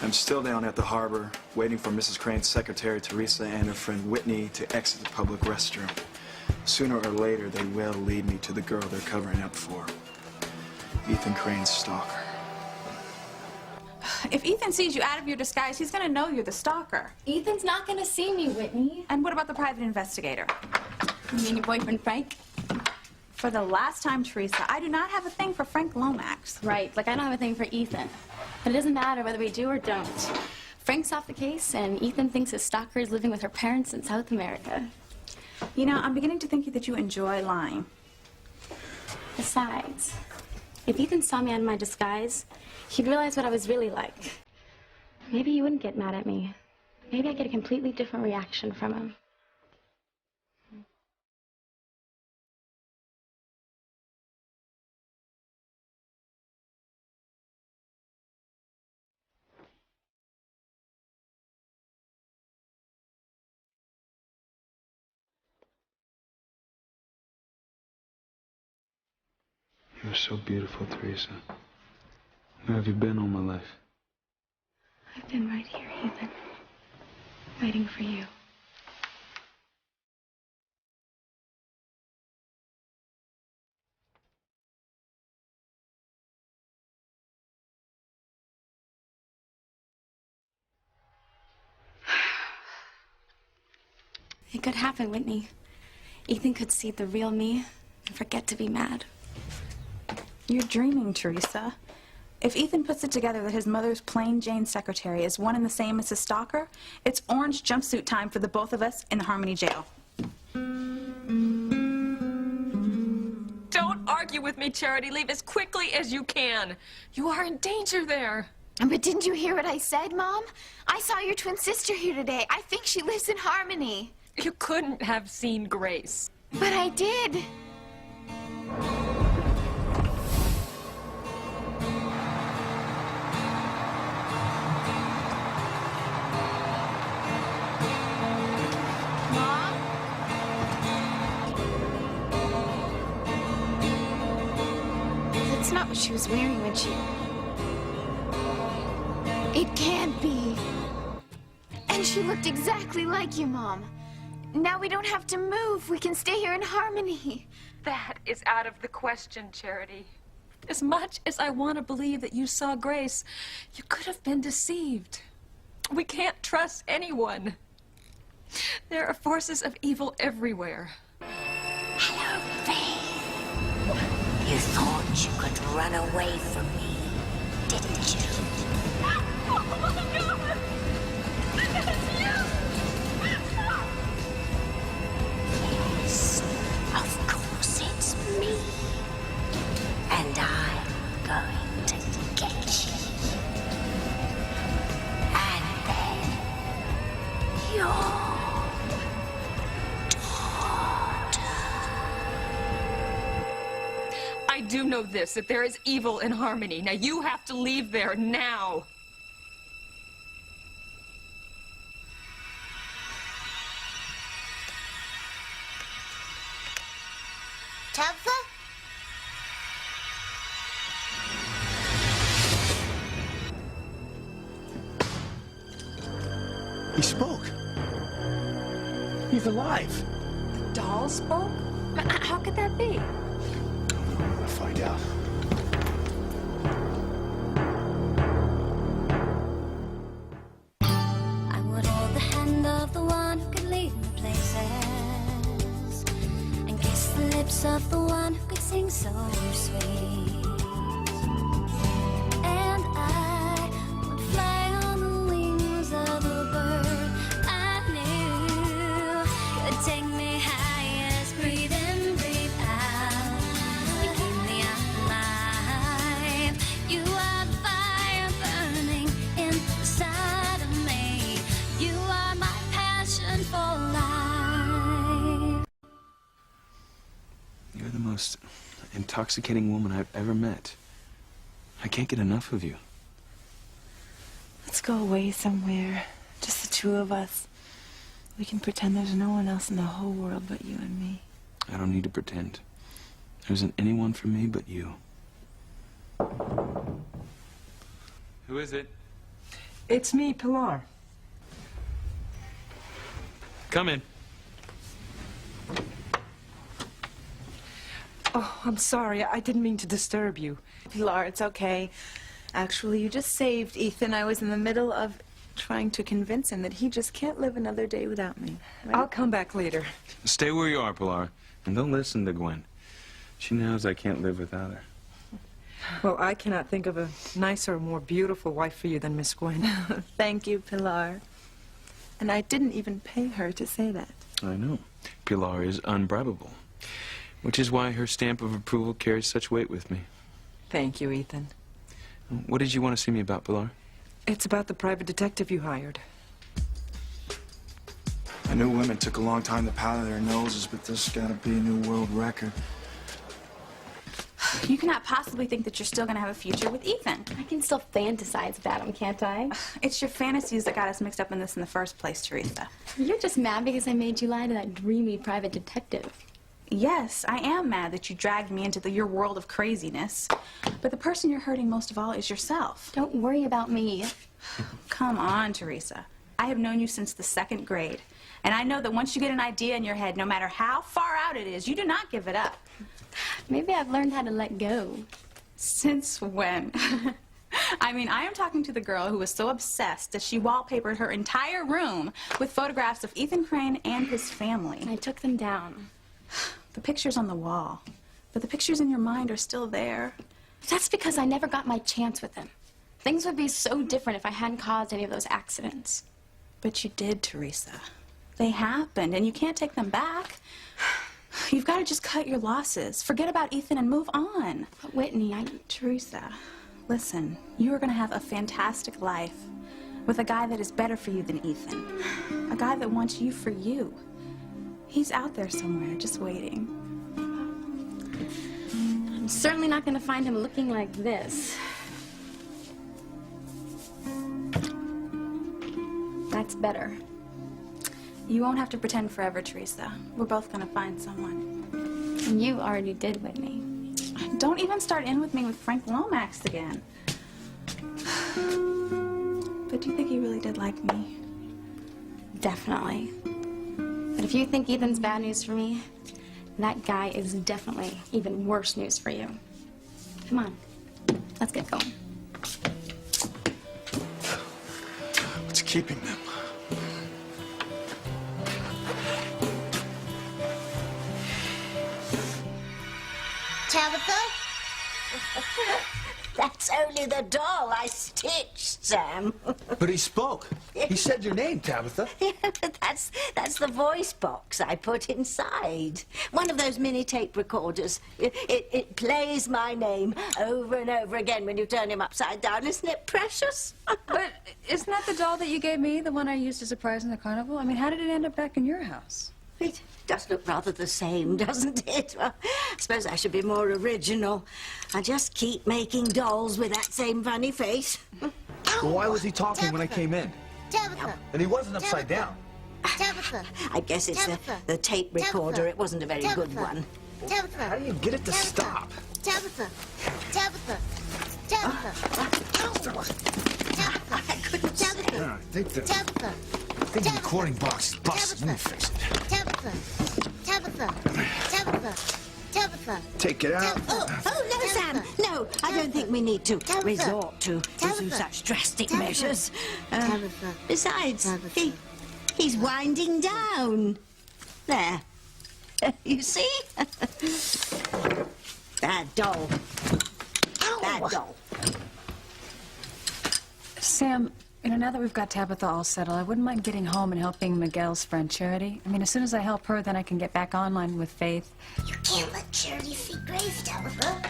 I'm still down at the harbor, waiting for Mrs. Crane's secretary, Teresa, and her friend Whitney to exit the public restroom. Sooner or later, they will lead me to the girl they're covering up for. Ethan Crane's stalker. If Ethan sees you out of your disguise, he's gonna know you're the stalker. Ethan's not gonna see me, Whitney. And what about the private investigator? You mean your boyfriend, Frank? For the last time, Teresa, I do not have a thing for Frank Lomax. Right, like I don't have a thing for Ethan. But it doesn't matter whether we do or don't. Frank's off the case, and Ethan thinks his stalker is living with her parents in South America. You know, I'm beginning to think that you enjoy lying. Besides, if Ethan saw me out of my disguise, he'd realize what I was really like. Maybe he wouldn't get mad at me. Maybe I'd get a completely different reaction from him. You're so beautiful, Teresa. Where have you been all my life? I've been right here, Ethan. Waiting for you. It could happen, Whitney. Ethan could see the real me and forget to be mad. You're dreaming, Teresa. If Ethan puts it together that his mother's plain Jane secretary is one and the same as his stalker, it's orange jumpsuit time for the both of us in the Harmony jail. Don't argue with me, Charity. Leave as quickly as you can. You are in danger there. But didn't you hear what I said, Mom? I saw your twin sister here today. I think she lives in Harmony. You couldn't have seen Grace. But I did. Mom? That's not what she was wearing when she... It can't be. And she looked exactly like you, Mom. Now we don't have to move. We can stay here in Harmony. That is out of the question, Charity. As much as I want to believe that you saw Grace, you could have been deceived. We can't trust anyone. There are forces of evil everywhere. Hello, Faith. You thought you could run away from me, didn't you? Oh, my God! It's you! Yes, of course it's me. And I'm going to get you. And then your daughter. I do know this, that there is evil in Harmony. Now you have to leave there now. Tabitha? He spoke. He's alive. The doll spoke? How could that be? We'll find out. I would hold the hand of the one who could lead me places, and kiss the lips of the one who could sing so sweet. And I would fly on the wings of a bird I knew could take me highest. Breathe in, breathe out. You keep me alive. You are the fire burning inside of me. You are my passion for life. You're the most intoxicating woman I've ever met. I can't get enough of you. Let's go away somewhere. Just the two of us. We can pretend there's no one else in the whole world but you and me. I don't need to pretend. There isn't anyone for me but you. Who is it? It's me, Pilar. Come in. Oh, I'm sorry. I didn't mean to disturb you. Pilar, it's okay. Actually, you just saved Ethan. I was in the middle of trying to convince him that he just can't live another day without me. Right? I'll come back later. Stay where you are, Pilar. And don't listen to Gwen. She knows I can't live without her. Well, I cannot think of a nicer, more beautiful wife for you than Miss Gwen. Thank you, Pilar. And I didn't even pay her to say that. I know. Pilar is unbribable. Which is why her stamp of approval carries such weight with me. Thank you, Ethan. What did you want to see me about, Pilar? It's about the private detective you hired. I knew women took a long time to powder their noses, but this gotta be a new world record. You cannot possibly think that you're still going to have a future with Ethan. I can still fantasize about him, can't I? It's your fantasies that got us mixed up in this in the first place, Teresa. You're just mad because I made you lie to that dreamy private detective. Yes, I am mad that you dragged me into your world of craziness. But the person you're hurting most of all is yourself. Don't worry about me. Come on, Teresa. I have known you since the 2nd grade. And I know that once you get an idea in your head, no matter how far out it is, you do not give it up. Maybe I've learned how to let go. Since when? I mean, I am talking to the girl who was so obsessed that she wallpapered her entire room with photographs of Ethan Crane and his family. I took them down. The picture's on the wall, but the pictures in your mind are still there. That's because I never got my chance with him. Things would be so different if I hadn't caused any of those accidents. But you did, Teresa. They happened, and you can't take them back. You've got to just cut your losses. Forget about Ethan and move on. But Whitney, Teresa, listen, you are going to have a fantastic life with a guy that is better for you than Ethan. A guy that wants you for you. He's out there somewhere, just waiting. I'm certainly not going to find him looking like this. That's better. You won't have to pretend forever, Teresa. We're both going to find someone. You already did, Whitney. Don't even start in with me with Frank Lomax again. But do you think he really did like me? Definitely. But if you think Ethan's bad news for me, that guy is definitely even worse news for you. Come on, let's get going. What's keeping them? Tabitha? That's only the doll I stitched, Sam. But he spoke. He said your name, Tabitha. That's the voice box I put inside. One of those mini tape recorders. It plays my name over and over again when you turn him upside down. Isn't it precious? But isn't that the doll that you gave me, the one I used as a prize in the carnival? I mean, how did it end up back in your house? It does look rather the same, doesn't it? Well, I suppose I should be more original. I just keep making dolls with that same funny face. Well, why was he talking when I came in? Tabitha. And he wasn't upside down. Tabitha. I guess it's the tape recorder. It wasn't a very good one. Tabitha. How do you get it to stop? Tabitha. Tabitha. Tabitha. I couldn't say. Yeah, Tabitha. I think the recording box is busted. Let me fix it. Tabitha. Tabitha. Tabitha. Tabitha. Take it out. Oh, no, Sam. No, I don't think we need to resort to such drastic measures. Besides, he's winding down. There. You see? Bad doll. Bad doll. Sam, you know, now that we've got Tabitha all settled, I wouldn't mind getting home and helping Miguel's friend Charity. I mean, as soon as I help her, then I can get back online with Faith. You can't let Charity see Grace, Tabitha.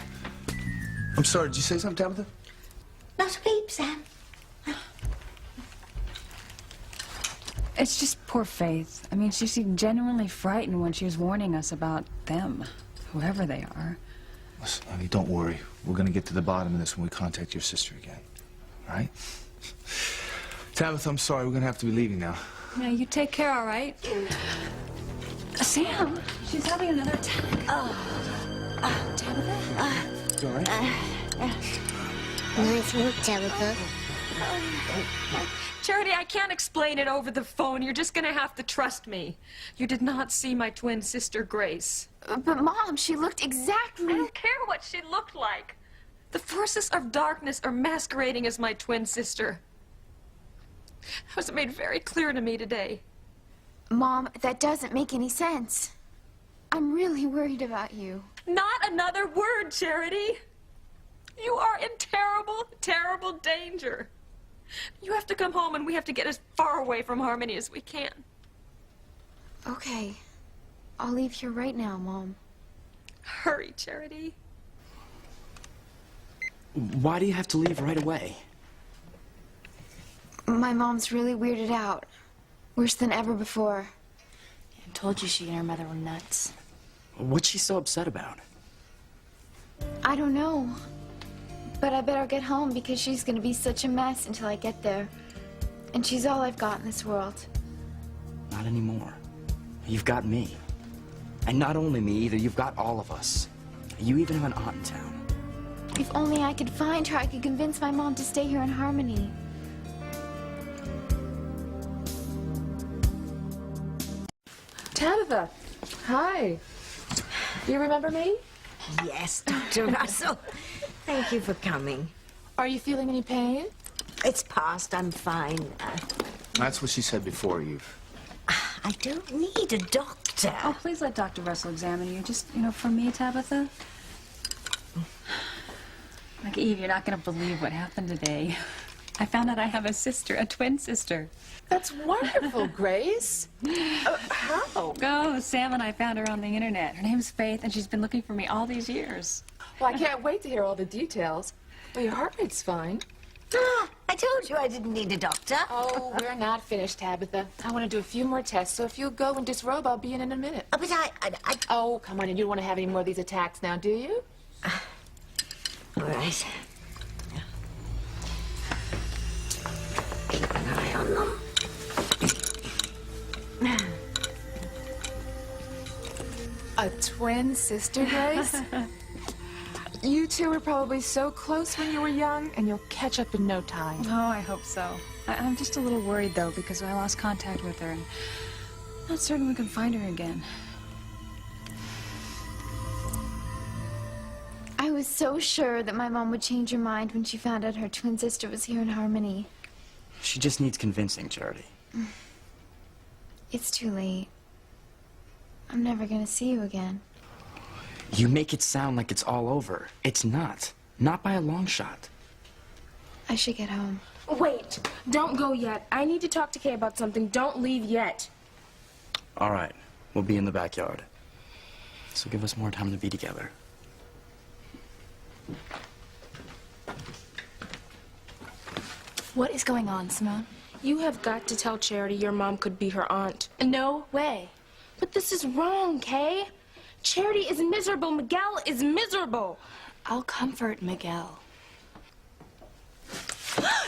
I'm sorry, did you say something, Tabitha? Not a peep, Sam. It's just poor Faith. I mean, she seemed genuinely frightened when she was warning us about them, whoever they are. Listen, honey, don't worry. We're gonna get to the bottom of this when we contact your sister again. All right? Tabitha, I'm sorry. We're gonna have to be leaving now. Yeah, you take care, all right? Sam, she's having another attack. Tabitha? You all right? Nice work, Tabitha. Charity, I can't explain it over the phone. You're just gonna have to trust me. You did not see my twin sister, Grace. But Mom, she looked exactly... I don't care what she looked like. The forces of darkness are masquerading as my twin sister. That was made very clear to me today. Mom, that doesn't make any sense. I'm really worried about you. Not another word, Charity. You are in terrible, terrible danger. You have to come home and we have to get as far away from Harmony as we can. Okay. I'll leave here right now, Mom. Hurry, Charity. Why do you have to leave right away? My mom's really weirded out. Worse than ever before. I told you she and her mother were nuts. What's she so upset about? I don't know. But I better get home because she's gonna be such a mess until I get there. And she's all I've got in this world. Not anymore. You've got me. And not only me either, you've got all of us. You even have an aunt in town. If only I could find her, I could convince my mom to stay here in Harmony. Tabitha, hi. Do you remember me? Yes, Dr. Russell. Thank you for coming. Are you feeling any pain? It's past. I'm fine. That's what she said before, Eve. I don't need a doctor. Oh, please let Dr. Russell examine you. Just, for me, Tabitha. Like, Eve, you're not going to believe what happened today. I found out I have a sister, a twin sister. That's wonderful, Grace. How? Oh, Sam and I found her on the internet. Her name's Faith, and she's been looking for me all these years. Well, I can't wait to hear all the details. Well, your heart rate's fine. I told you I didn't need a doctor. Oh, we're not finished, Tabitha. I want to do a few more tests, so if you'll go and disrobe, I'll be in a minute. Oh, but I... Oh, come on, and you don't want to have any more of these attacks now, do you? All right. Keep an eye on them. A twin sister, Grace? You two were probably so close when you were young, and you'll catch up in no time. Oh, I hope so. I'm just a little worried, though, because I lost contact with her, and I'm not certain we can find her again. I was so sure that my mom would change her mind when she found out her twin sister was here in Harmony. She just needs convincing, Charity. It's too late. I'm never gonna see you again. You make it sound like it's all over. It's not. Not by a long shot. I should get home. Wait, don't go yet. I need to talk to Kay about something. Don't leave yet. All right. We'll be in the backyard. So give us more time to be together. What is going on, Simone? You have got to tell Charity your mom could be her aunt. No way. But this is wrong, Kay. Charity is miserable. Miguel is miserable. I'll comfort Miguel.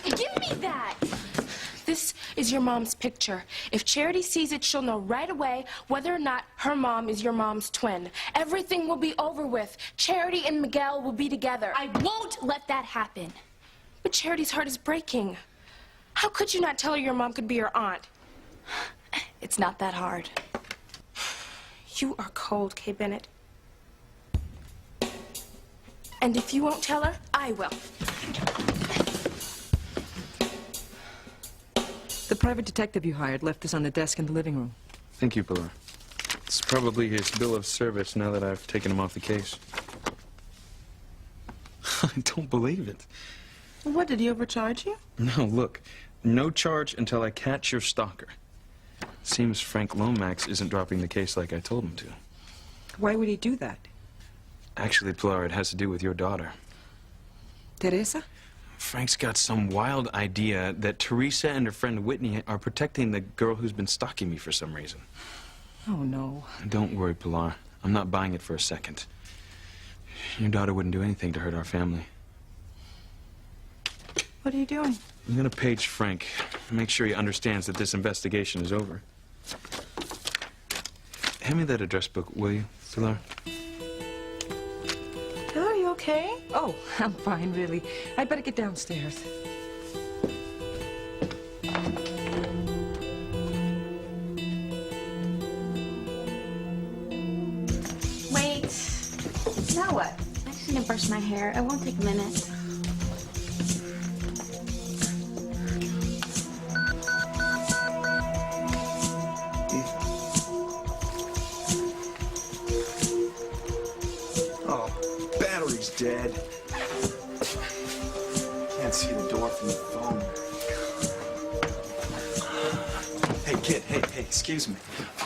Give me that! This is your mom's picture. If Charity sees it, she'll know right away whether or not her mom is your mom's twin. Everything will be over with. Charity and Miguel will be together. I won't let that happen. But Charity's heart is breaking. How could you not tell her your mom could be her aunt? It's not that hard. You are cold, Kay Bennett. And if you won't tell her, I will. The private detective you hired left this on the desk in the living room. Thank you, Pilar. It's probably his bill of service now that I've taken him off the case. I don't believe it. What, did he overcharge you? No, look. No charge until I catch your stalker. Seems Frank Lomax isn't dropping the case like I told him to. Why would he do that? Actually, Pilar, it has to do with your daughter. Teresa? Frank's got some wild idea that Teresa and her friend Whitney are protecting the girl who's been stalking me for some reason. Oh, no. Don't worry, Pilar. I'm not buying it for a second. Your daughter wouldn't do anything to hurt our family. What are you doing? I'm gonna page Frank. Make sure he understands that this investigation is over. Hand me that address book, will you, Pilar? Are you okay? Oh, I'm fine, really. I'd better get downstairs. Wait. Now what? I just need to brush my hair. It won't take a minute. Oh, battery's dead. Can't see the door from the phone. Hey, kid, hey, excuse me.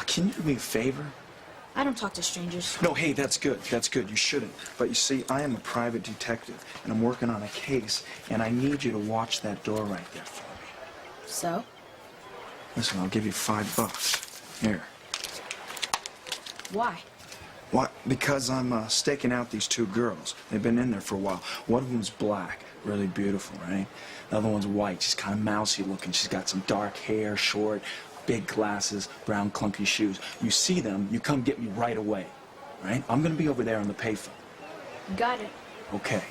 Can you do me a favor? I don't talk to strangers. No, hey, that's good. You shouldn't. But you see, I am a private detective, and I'm working on a case, and I need you to watch that door right there for me. So? Listen, I'll give you $5. Here. Why? What? Because I'm staking out these two girls. They've been in there for a while. One of them's black, really beautiful, right? The other one's white. She's kind of mousy looking. She's got some dark hair, short, big glasses, brown clunky shoes. You see them, you come get me right away, right? I'm gonna be over there on the payphone. Got it. Okay.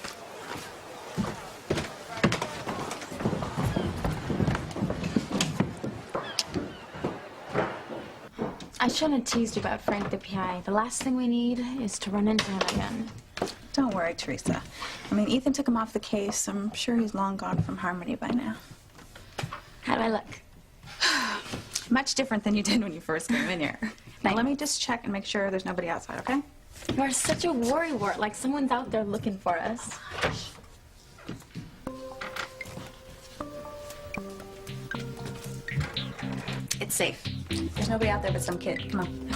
I shouldn't have teased you about Frank the PI. The last thing we need is to run into him again. Don't worry, Teresa. I mean, Ethan took him off the case. I'm sure he's long gone from Harmony by now. How do I look? Much different than you did when you first came in here. Now, let me just check and make sure there's nobody outside, okay? You are such a worrywart, like someone's out there looking for us. It's safe. There's nobody out there but some kid. Come on.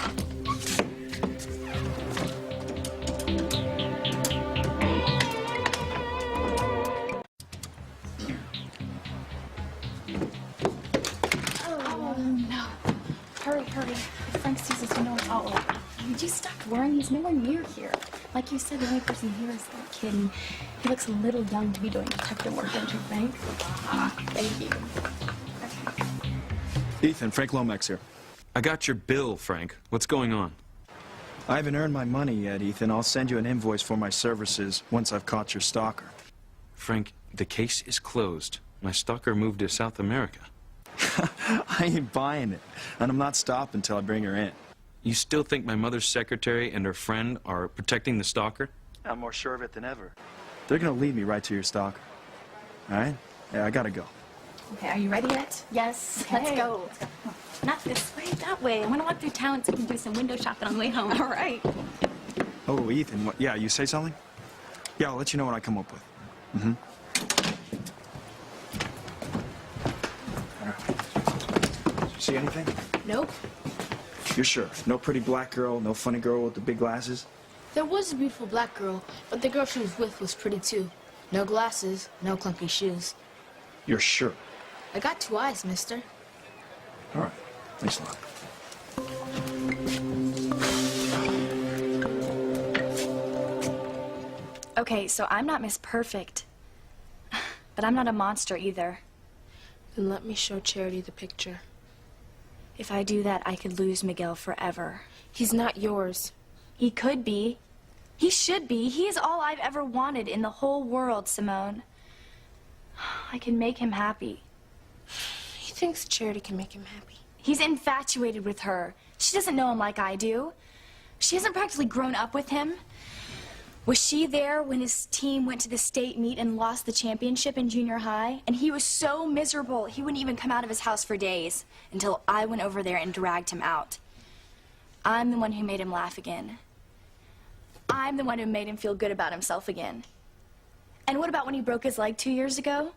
Hurry. If Frank sees us, you know it's all over. Would you stop worrying? He's nowhere near here. Like you said, the only person here is that kid, and he looks a little young to be doing detective work, don't you think? Thank you. Ethan, Frank Lomax here. I got your bill, Frank. What's going on? I haven't earned my money yet, Ethan. I'll send you an invoice for my services once I've caught your stalker. Frank, the case is closed. My stalker moved to South America. I ain't buying it, and I'm not stopping until I bring her in. You still think my mother's secretary and her friend are protecting the stalker? I'm more sure of it than ever. They're gonna lead me right to your stalker. All right? Yeah, I gotta go. Okay, are you ready yet? Yes, Okay. let's go. Not this way, that way. I want to walk through town so we can do some window shopping on the way home. All right. Oh, Ethan, yeah, you say something? Yeah, I'll let you know what I come up with. Mm-hmm. See anything? Nope. You're sure? No pretty black girl, no funny girl with the big glasses? There was a beautiful black girl, but the girl she was with was pretty too. No glasses, no clunky shoes. You're sure? I got 2 eyes, mister. All right. Thanks a lot. Okay, so I'm not Miss Perfect, but I'm not a monster either. Then let me show Charity the picture. If I do that, I could lose Miguel forever. He's not yours. He could be. He should be. He is all I've ever wanted in the whole world, Simone. I can make him happy. He thinks Charity can make him happy. He's infatuated with her. She doesn't know him like I do. She hasn't practically grown up with him. Was she there when his team went to the state meet and lost the championship in junior high? And he was so miserable, he wouldn't even come out of his house for days until I went over there and dragged him out. I'm the one who made him laugh again. I'm the one who made him feel good about himself again. And what about when he broke his leg 2 years ago?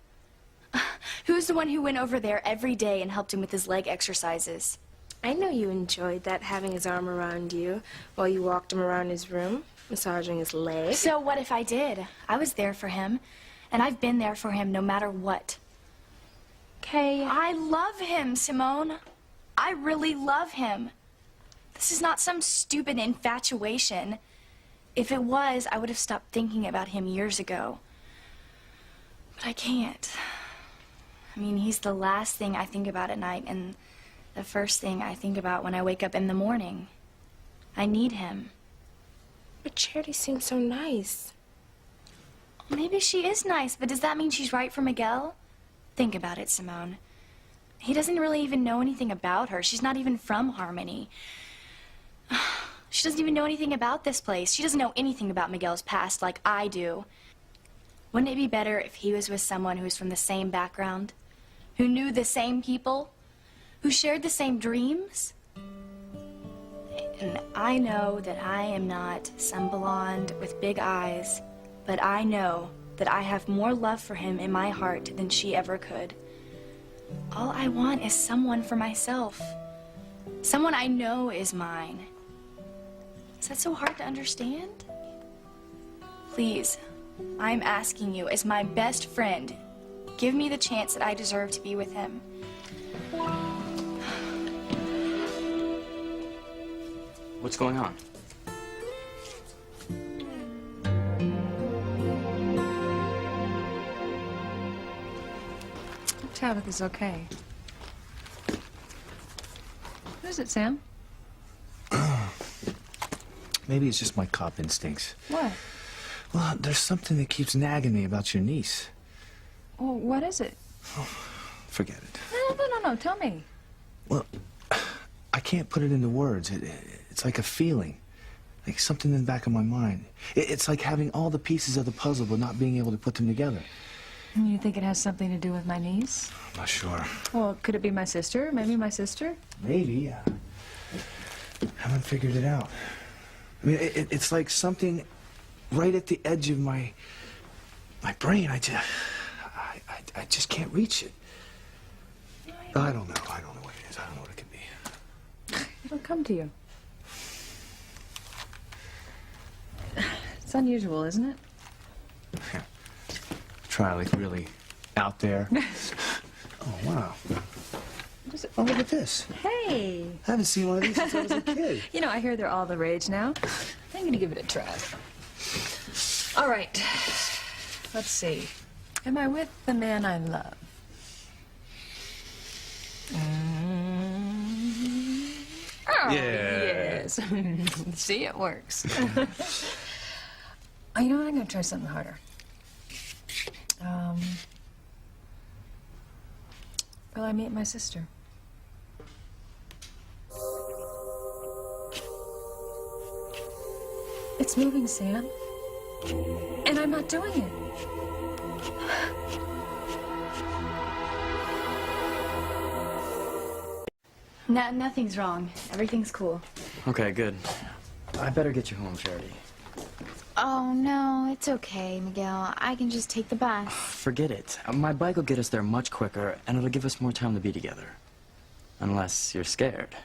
Who's the one who went over there every day and helped him with his leg exercises? I know you enjoyed that, having his arm around you while you walked him around his room, massaging his leg. So what if I did? I was there for him, and I've been there for him no matter what. Kay, I love him, Simone. I really love him. This is not some stupid infatuation. If it was, I would have stopped thinking about him years ago. But I can't. I mean, he's the last thing I think about at night and the first thing I think about when I wake up in the morning. I need him. But Charity seems so nice. Maybe she is nice, but does that mean she's right for Miguel? Think about it, Simone. He doesn't really even know anything about her. She's not even from Harmony. She doesn't even know anything about this place. She doesn't know anything about Miguel's past like I do. Wouldn't it be better if he was with someone who was from the same background? Who knew the same people? Who shared the same dreams? And I know that I am not some blonde with big eyes, but I know that I have more love for him in my heart than she ever could. All I want is someone for myself. Someone I know is mine. Is that so hard to understand? Please, I'm asking you, as my best friend, give me the chance that I deserve to be with him. What's going on? Tabitha's okay. What is it, Sam? Maybe it's just my cop instincts. What? Well, there's something that keeps nagging me about your niece. Well, what is it? Forget it. No, tell me. Well, I can't put it into words. It's like a feeling, like something in the back of my mind. It's like having all the pieces of the puzzle but not being able to put them together. You think it has something to do with my niece? I'm not sure. Well, could it be my sister? Maybe my sister? Maybe. Haven't figured it out. I mean, it's like something right at the edge of my brain. I just can't reach it. I don't know. I don't know what it is. I don't know what it could be. It'll come to you. It's unusual, isn't it? Try like really out there. Oh, wow. What is it? Oh, look at this. Hey! I haven't seen one of these since I was a kid. You know, I hear they're all the rage now. I'm gonna give it a try. All right. Let's see. Am I with the man I love? Oh, yes. See, it works. Oh, you know what? I'm gonna try something harder. Will I meet my sister? It's moving, Sam. And I'm not doing it. No, nothing's wrong. Everything's cool. Okay, good. I better get you home, Charity. Oh, no, it's okay, Miguel. I can just take the bus. Forget it. My bike will get us there much quicker, and it'll give us more time to be together. Unless you're scared.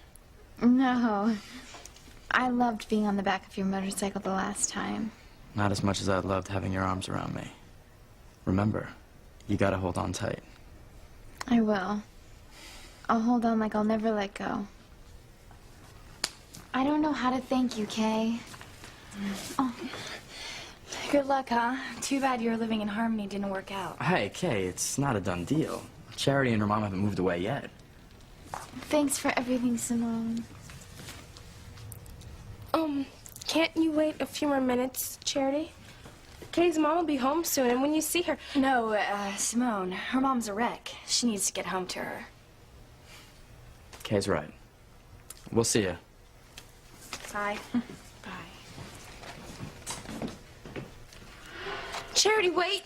No. I loved being on the back of your motorcycle the last time. Not as much as I loved having your arms around me. Remember, you gotta hold on tight. I will. I'll hold on like I'll never let go. I don't know how to thank you, Kay. Oh. Good luck, huh? Too bad your living in Harmony didn't work out. Hey, Kay, it's not a done deal. Charity and her mom haven't moved away yet. Thanks for everything, Simone. Can't you wait a few more minutes, Charity? Kay's mom will be home soon, and when you see her... No, Simone, her mom's a wreck. She needs to get home to her. Kay's right. We'll see you. Bye. Bye. Charity, wait!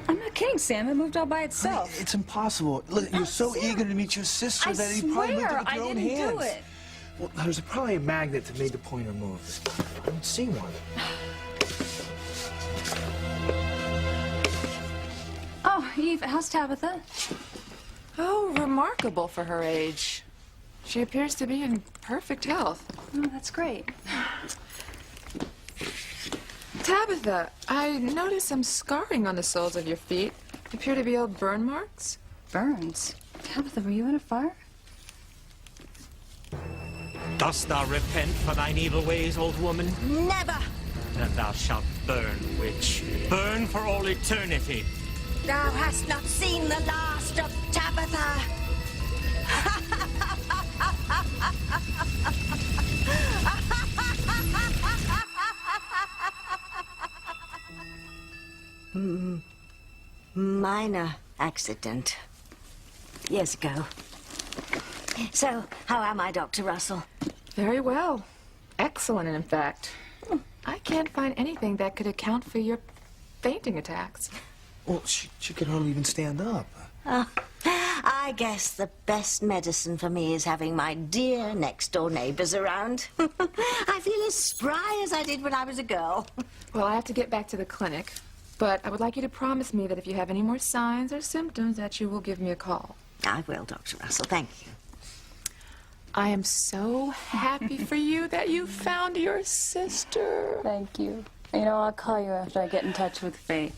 I'm not kidding, Sam. It moved all by itself. Honey, it's impossible. Look, you're so eager to meet your sister that you probably moved it with your own hands. Do it. Well, there's probably a magnet that made the pointer move. I don't see one. Oh, Eve, how's Tabitha? Oh, remarkable for her age. She appears to be in perfect health. Oh, that's great. Tabitha, I noticed some scarring on the soles of your feet. Appear to be old burn marks. Burns? Tabitha, were you in a fire? Dost thou repent for thine evil ways, old woman? Never! Then thou shalt burn, witch. Burn for all eternity. Thou hast not seen the last of Tabitha. minor accident. Years ago. So, how am I, Dr. Russell? Very well. Excellent, in fact. I can't find anything that could account for your fainting attacks. Well, she could hardly even stand up. I guess the best medicine for me is having my dear next-door neighbors around. I feel as spry as I did when I was a girl. Well, I have to get back to the clinic, but I would like you to promise me that if you have any more signs or symptoms that you will give me a call. I will, Dr. Russell. Thank you. I am so happy for you that you found your sister. Thank you. You know, I'll call you after I get in touch with Faith.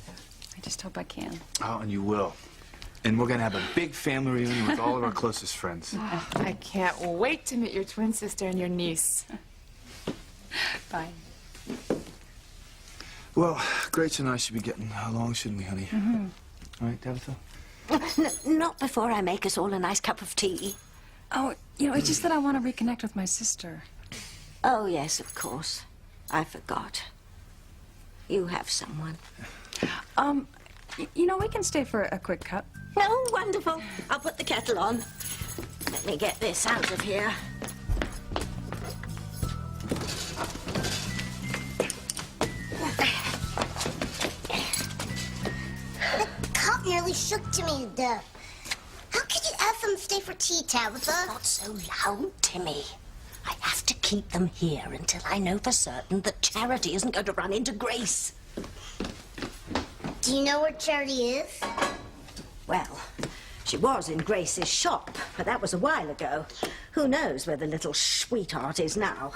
I just hope I can. Oh, and you will. And we're gonna have a big family reunion with all of our closest friends. Oh, I can't wait to meet your twin sister and your niece. Bye. Well, Grace and I should be getting along, shouldn't we, honey? Mm-hmm. All right, Tabitha? Not before I make us all a nice cup of tea. Oh, you know, it's just that I want to reconnect with my sister. Oh, yes, of course. I forgot. You have someone. You know, we can stay for a quick cup. Oh, wonderful. I'll put the kettle on. Let me get this out of here. The cup nearly shook Timmy to death. How could you ask them to stay for tea, Tabitha? Not so loud, Timmy. I have to keep them here until I know for certain that Charity isn't going to run into Grace. Do you know where Charity is? Well, she was in Grace's shop, but that was a while ago. Who knows where the little sweetheart is now?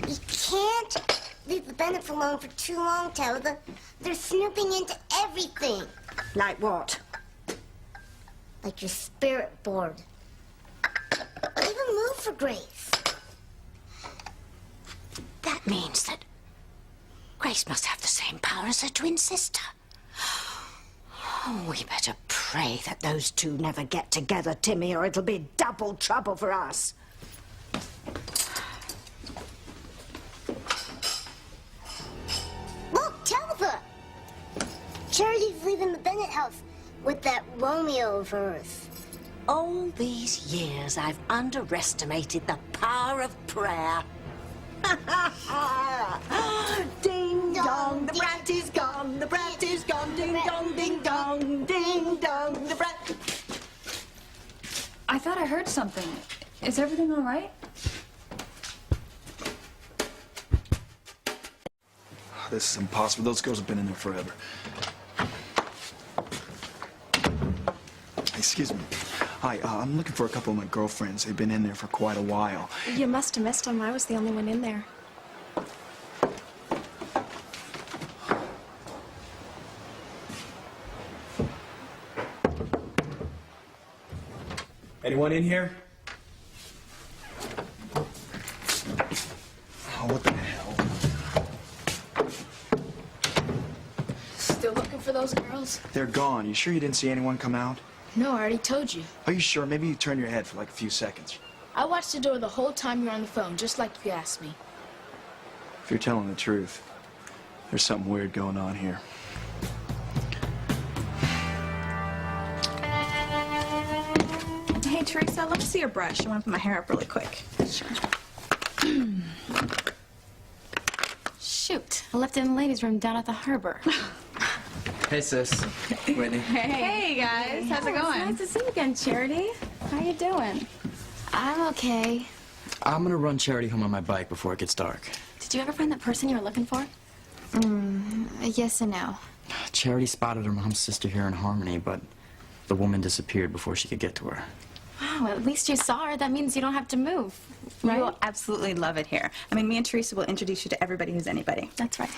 You can't leave the Bennetts alone for too long, Tabitha. They're snooping into everything. Like what? Like your spirit board. Even move for Grace. That means that Grace must have the same power as her twin sister. Oh, we better pray that those two never get together, Timmy, or it'll be double trouble for us. Look, Tabitha! Charity's leaving the Bennett house with that Romeo of hers. All these years, I've underestimated the power of prayer. Ding dong, the brat is gone, the brat is gone, ding dong, ding dong, ding dong, the brat. I thought I heard something. Is everything all right? This is impossible. Those girls have been in there forever. Excuse me. Hi, I'm looking for a couple of my girlfriends. They've been in there for quite a while. You must have missed them. I was the only one in there. Anyone in here? Oh, what the hell? Still looking for those girls? They're gone. You sure you didn't see anyone come out? No, I already told you. Are you sure? Maybe you turn your head for like a few seconds. I watched the door the whole time you were on the phone, just like you asked me. If you're telling the truth, there's something weird going on here. Hey, Teresa, let me see your brush. I want to put my hair up really quick. Sure. Shoot, I left it in the ladies' room down at the harbor. Hey, sis. Whitney. Hey, guys. How's it going? It's nice to see you again, Charity. How you doing? I'm okay. I'm gonna run Charity home on my bike before it gets dark. Did you ever find that person you were looking for? Yes and no. Charity spotted her mom's sister here in Harmony, but the woman disappeared before she could get to her. Wow, at least you saw her. That means you don't have to move, right? You will absolutely love it here. I mean, me and Teresa will introduce you to everybody who's anybody. That's right.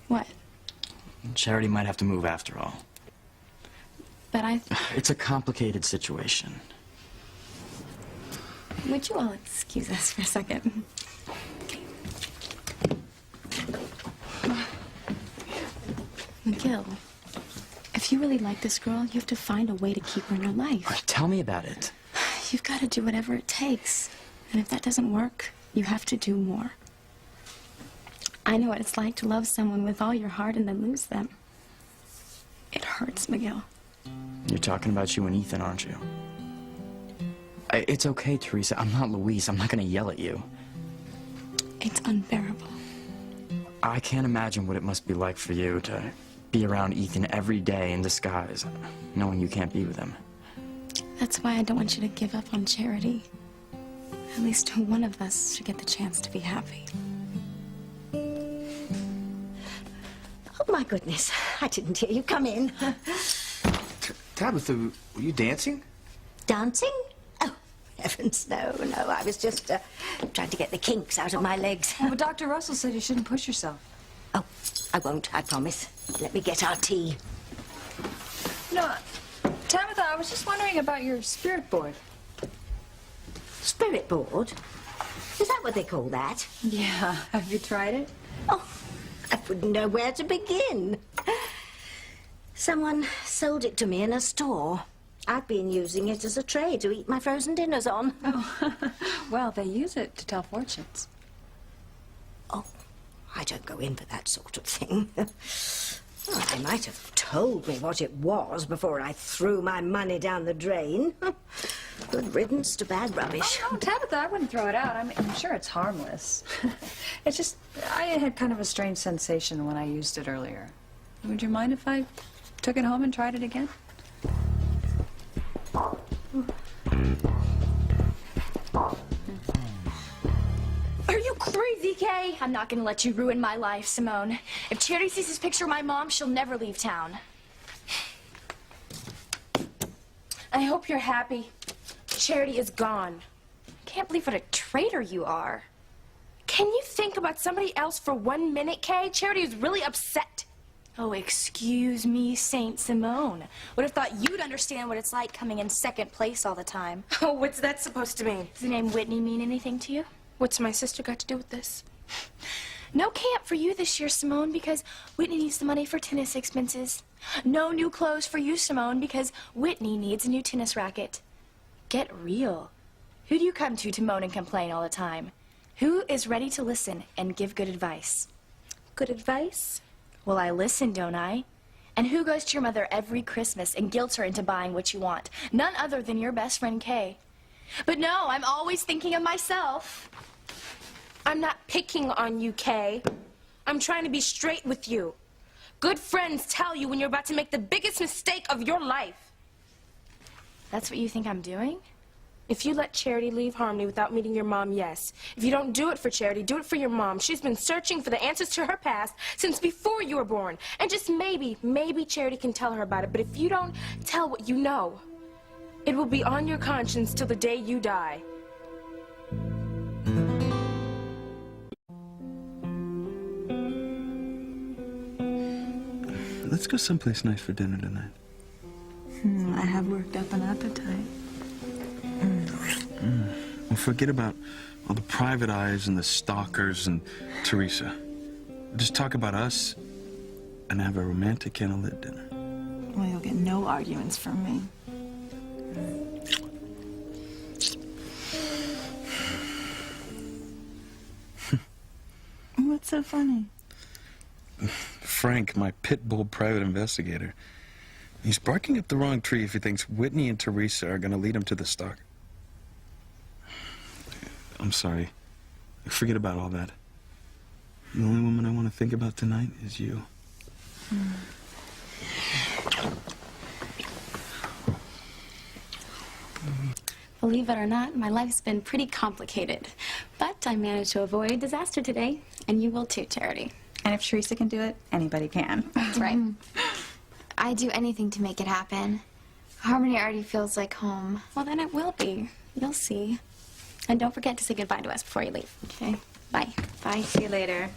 What? Charity might have to move after all. But It's a complicated situation. Would you all excuse us for a second? McGill, if you really like this girl, you have to find a way to keep her in your life. All right, tell me about it. You've got to do whatever it takes. And if that doesn't work, you have to do more. I know what it's like to love someone with all your heart and then lose them. It hurts, Miguel. You're talking about you and Ethan, aren't you? It's okay, Teresa. I'm not Luis. I'm not gonna yell at you. It's unbearable. I can't imagine what it must be like for you to be around Ethan every day in disguise, knowing you can't be with him. That's why I don't want you to give up on Charity. At least one of us should get the chance to be happy. Oh, my goodness. I didn't hear you come in. Tabitha, were you dancing? Dancing? Oh, heavens, no. I was just trying to get the kinks out of my legs. Well, Dr. Russell said you shouldn't push yourself. Oh, I won't, I promise. Let me get our tea. No, Tabitha, I was just wondering about your spirit board. Spirit board? Is that what they call that? Yeah. Have you tried it? Oh, I wouldn't know where to begin. Someone sold it to me in a store. I've been using it as a tray to eat my frozen dinners on. Oh, well, they use it to tell fortunes. Oh, I don't go in for that sort of thing. Well, they might have told me what it was before I threw my money down the drain. Good riddance to bad rubbish. Oh, no, Tabitha, I wouldn't throw it out. I'm sure it's harmless. It's just, I had kind of a strange sensation when I used it earlier. Would you mind if I took it home and tried it again? Are you crazy, Kay? I'm not gonna let you ruin my life, Simone. If Charity sees this picture of my mom, she'll never leave town. I hope you're happy. Charity is gone. I can't believe what a traitor you are. Can you think about somebody else for 1 minute, Kay? Charity is really upset. Oh, excuse me, Saint Simone. Would have thought you'd understand what it's like coming in second place all the time. Oh, what's that supposed to mean? Does the name Whitney mean anything to you? What's my sister got to do with this? No camp for you this year, Simone, because Whitney needs the money for tennis expenses. No new clothes for you, Simone, because Whitney needs a new tennis racket. Get real. Who do you come to moan and complain all the time? Who is ready to listen and give good advice? Good advice? Well, I listen, don't I? And who goes to your mother every Christmas and guilts her into buying what you want? None other than your best friend, Kay. But no, I'm always thinking of myself. I'm not picking on you, Kay. I'm trying to be straight with you. Good friends tell you when you're about to make the biggest mistake of your life. That's what you think I'm doing? If you let Charity leave Harmony without meeting your mom, yes. If you don't do it for Charity, do it for your mom. She's been searching for the answers to her past since before you were born. And just maybe Charity can tell her about it. But if you don't tell what you know, it will be on your conscience till the day you die. Let's go someplace nice for dinner tonight. I have worked up an appetite. Well, forget about all the private eyes and the stalkers and Teresa. Just talk about us and have a romantic candlelit dinner. Well, you'll get no arguments from me. What's so funny? Frank, my pit bull private investigator, he's barking up the wrong tree if he thinks Whitney and Teresa are going to lead him to the Stalker. I'm sorry. Forget about all that. The only woman I want to think about tonight is you. Believe it or not, my life's been pretty complicated. But I managed to avoid disaster today, and you will too, Charity. And if Teresa can do it, anybody can. That's right. I'd do anything to make it happen. Harmony already feels like home. Well, then it will be. You'll see. And don't forget to say goodbye to us before you leave. Okay? Bye. Bye. See you later.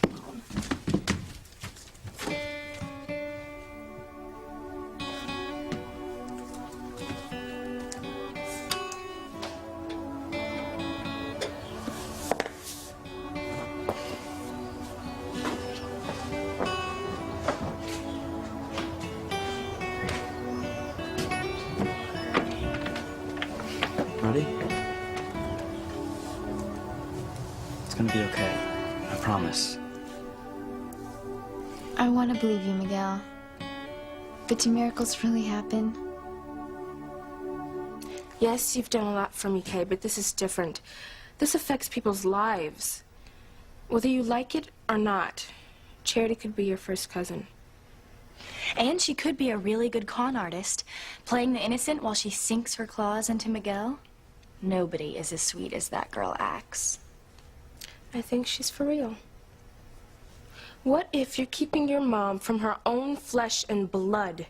Ready? It's gonna be okay. I promise. I want to believe you, Miguel. But do miracles really happen? Yes, you've done a lot for me, Kay, but this is different. This affects people's lives. Whether you like it or not, Charity could be your first cousin. And she could be a really good con artist, playing the innocent while she sinks her claws into Miguel. Nobody is as sweet as that girl acts. I think she's for real. What if you're keeping your mom from her own flesh and blood?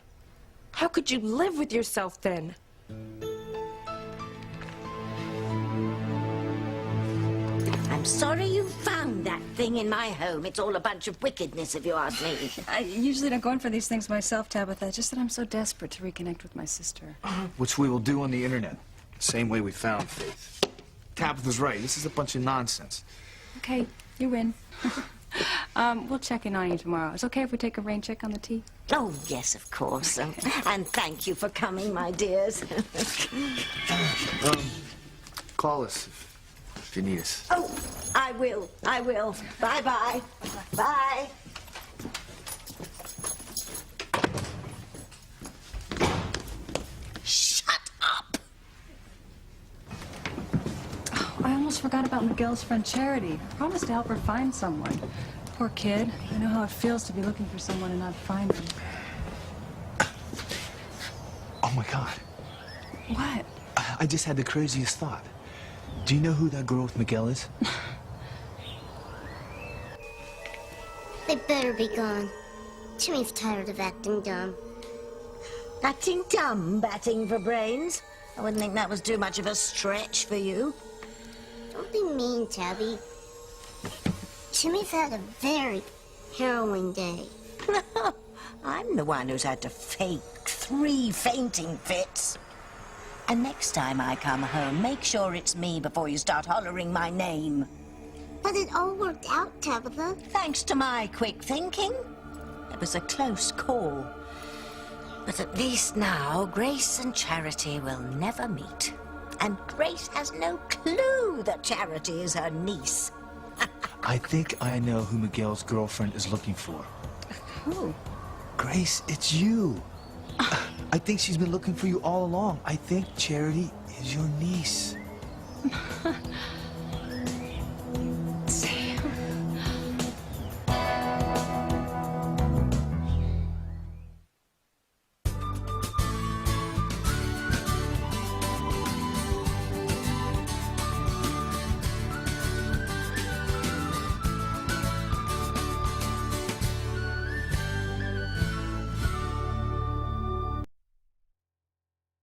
How could you live with yourself then? I'm sorry you found that thing in my home. It's all a bunch of wickedness, if you ask me. I usually don't go in for these things myself, Tabitha. Just that I'm so desperate to reconnect with my sister. Which we will do on the internet. Same way we found Faith. Tabitha's right. This is a bunch of nonsense. Okay, you win. We'll check in on you tomorrow. It's okay if we take a rain check on the tea? Oh, yes, of course. And thank you for coming, my dears. Call us if you need us. Oh, I will. I will. Bye-bye. Bye. Shut up. I almost forgot about Miguel's friend Charity. I promised to help her find someone. Poor kid. I know how it feels to be looking for someone and not find them. Oh, my God. What? I just had the craziest thought. Do you know who that girl with Miguel is? They better be gone. Jimmy's tired of acting dumb. Acting dumb, batting for brains? I wouldn't think that was too much of a stretch for you. Don't be mean, Tabby. Jimmy's had a very harrowing day. I'm the one who's had to fake 3 fainting fits. And next time I come home, make sure it's me before you start hollering my name. But it all worked out, Tabitha. Thanks to my quick thinking. It was a close call. But at least now, Grace and Charity will never meet. And Grace has no clue that Charity is her niece. I think I know who Miguel's girlfriend is looking for. Who? Grace, it's you. I think she's been looking for you all along. I think Charity is your niece.